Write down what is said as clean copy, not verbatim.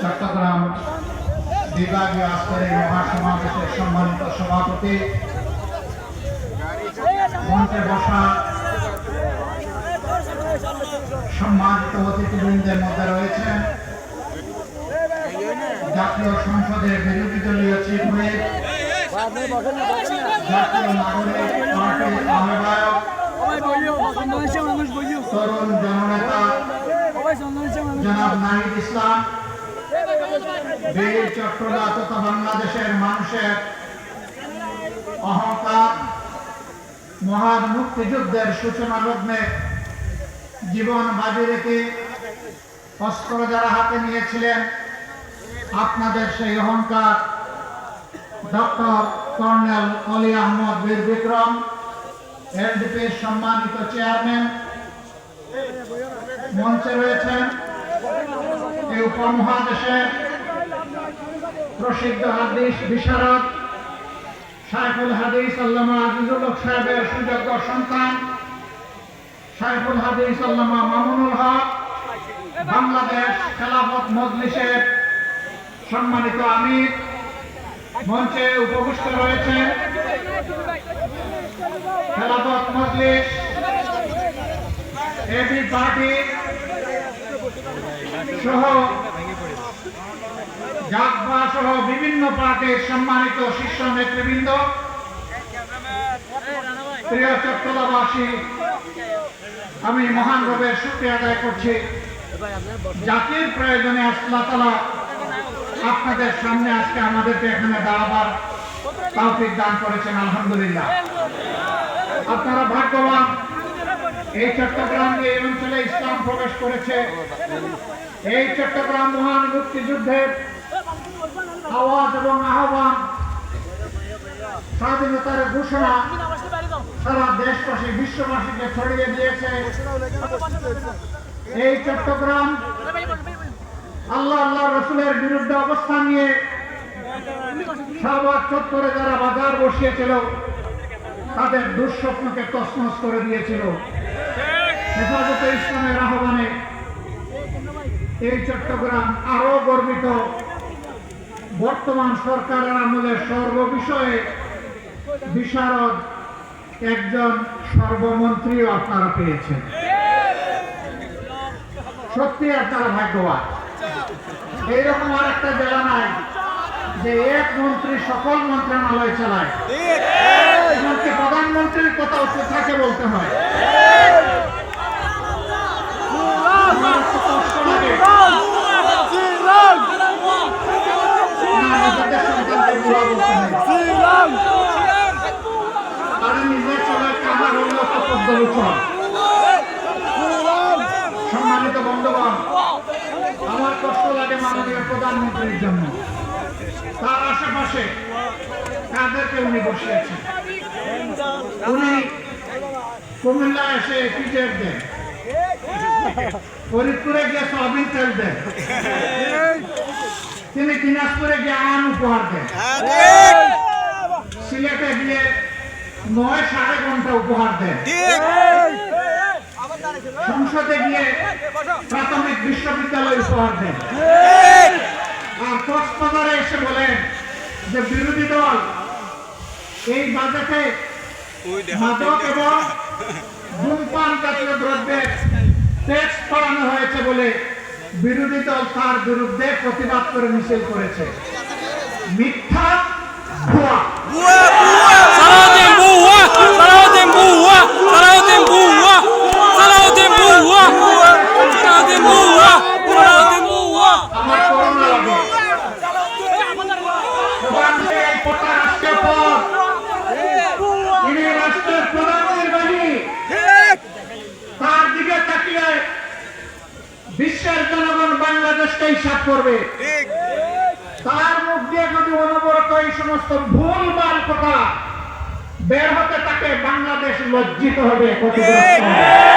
চট্টগ্রাম বিভাগীয় স্তরের মহাসমাবেশের সম্মানিত সভাপতি, মঞ্চে বসা সম্মানিত অতিথিবৃন্দের মধ্যে রয়েছেন জাতীয় সংসদের বিরোধী দলীয় চিফ হুইপ, জাতীয় নাগরিক পার্টির আহ্বায়ক, তরুণ জননেতা জনাব নাহিদ ইসলাম, বীর চট্টগ্রাম তথা বাংলাদেশের মানুষের অহংকার, মহান মুক্তিযুদ্ধের সূচনা লগ্নে জীবন বাজি রেখে অস্ত্র যারা হাতে নিয়েছিলেন, আপনাদের সেই অহংকার ডক্টর কর্নেল অলি আহমদ বীর বিক্রম, এলডিপির সম্মানিত চেয়ারম্যান, মঞ্চে রয়েছেন এই উপমহাদেশের প্রসিদ্ধ হাদিস বিশারদ শাইখুল হাদিস আল্লামা আজিজুল হক সাহেবের সুযোগ্য সন্তান শাইখুল হাদিস আল্লামা মামুনুল হক, বাংলাদেশ খেলাফত মজলিসের সম্মানিত আমির, মঞ্চে উপবিষ্ট রয়েছেন খেলাফত মজলিস, এবি পার্টি সহ জাগবা সহ বিভিন্ন পার্টির সম্মানিত শীর্ষ নেতৃবৃন্দ, প্রিয় চট্টগ্রামবাসী, আমি মহান রবের শুকরিয়া আদায় করছি। জাতির প্রয়োজনে আল্লাহ তাআলা আপনাদের সামনে আজকে আমাদেরকে এখানে দাঁড়াবার তৌফিক দান করেছেন, আলহামদুলিল্লাহ। আপনারা ভাগ্যবান, এই চট্টগ্রাম এই অঞ্চলে ইসলাম প্রবেশ করেছে। এই চট্টগ্রাম মহান মুক্তিযুদ্ধের আওয়াজ এবং আহ্বান, স্বাধীনতার ঘোষণা সারা দেশবাসী বিশ্ববাসীকে ছড়িয়ে দিয়েছে। এই চট্টগ্রাম আল্লাহ আল্লাহ রসুলের বিরুদ্ধে অবস্থান নিয়ে শাহবাগ চত্বরে যারা বাজার বসিয়েছিল, তাদের দুঃস্বপ্নকে তছনছ করে দিয়েছিল। হেফাজতে ইসলামের আহ্বানে এই চট্টগ্রাম আরো গর্বিত। বর্তমান সরকারের আমলে সর্ববিষয়ে বিশারদ একজন সর্বমন্ত্রীও আপনারা পেয়েছেন। সত্যি আপনারা ভাগ্যবান। এইরকম আর একটা জেলা নাই যে এক মন্ত্রী সকল মন্ত্রণালয় চালায়, এমনকি প্রধানমন্ত্রীর কথা উঠে থাকে বলতে হয়। সম্মানিত বন্ধুগণ, আমার কষ্ট লাগে মাননীয় প্রধানমন্ত্রীর জন্য। তার আশেপাশে কাদেরকে উনি বসিয়েছেন। উনি কুমিল্লা এসে পিজের দেন, ফরিদপুরে গিয়ে সয়াবিন তেল দেন, তিনি দিনাজপুরে গিয়ে আম উপহার দেন, সিলেটে গিয়ে ৯-১.৫ ঘন্টা উপহার দেন, সংসদে গিয়ে প্রাথমিক বিশ্ববিদ্যালয় উপহার দেন, আর কক্সবাজারে এসে বলেন যে বিরোধী দল এই বাজেটে মাদক এবং ধূমপান জাতীয় দ্রব্যের ট্যাক্স বাড়ানো হয়েছে বলে বিরোধী দল তার বিরুদ্ধে প্রতিবাদ করে মিছিল করেছে। মিথ্যা, ভুয়া। বিশ্বের জনগণ বাংলাদেশকে হিসাব করবে, তার মুখ দিয়ে যদি অনবরত সমস্ত ভুলভাল কথা বের হতে থাকে বাংলাদেশ লজ্জিত হবে, ক্ষতিগ্রস্ত হবে।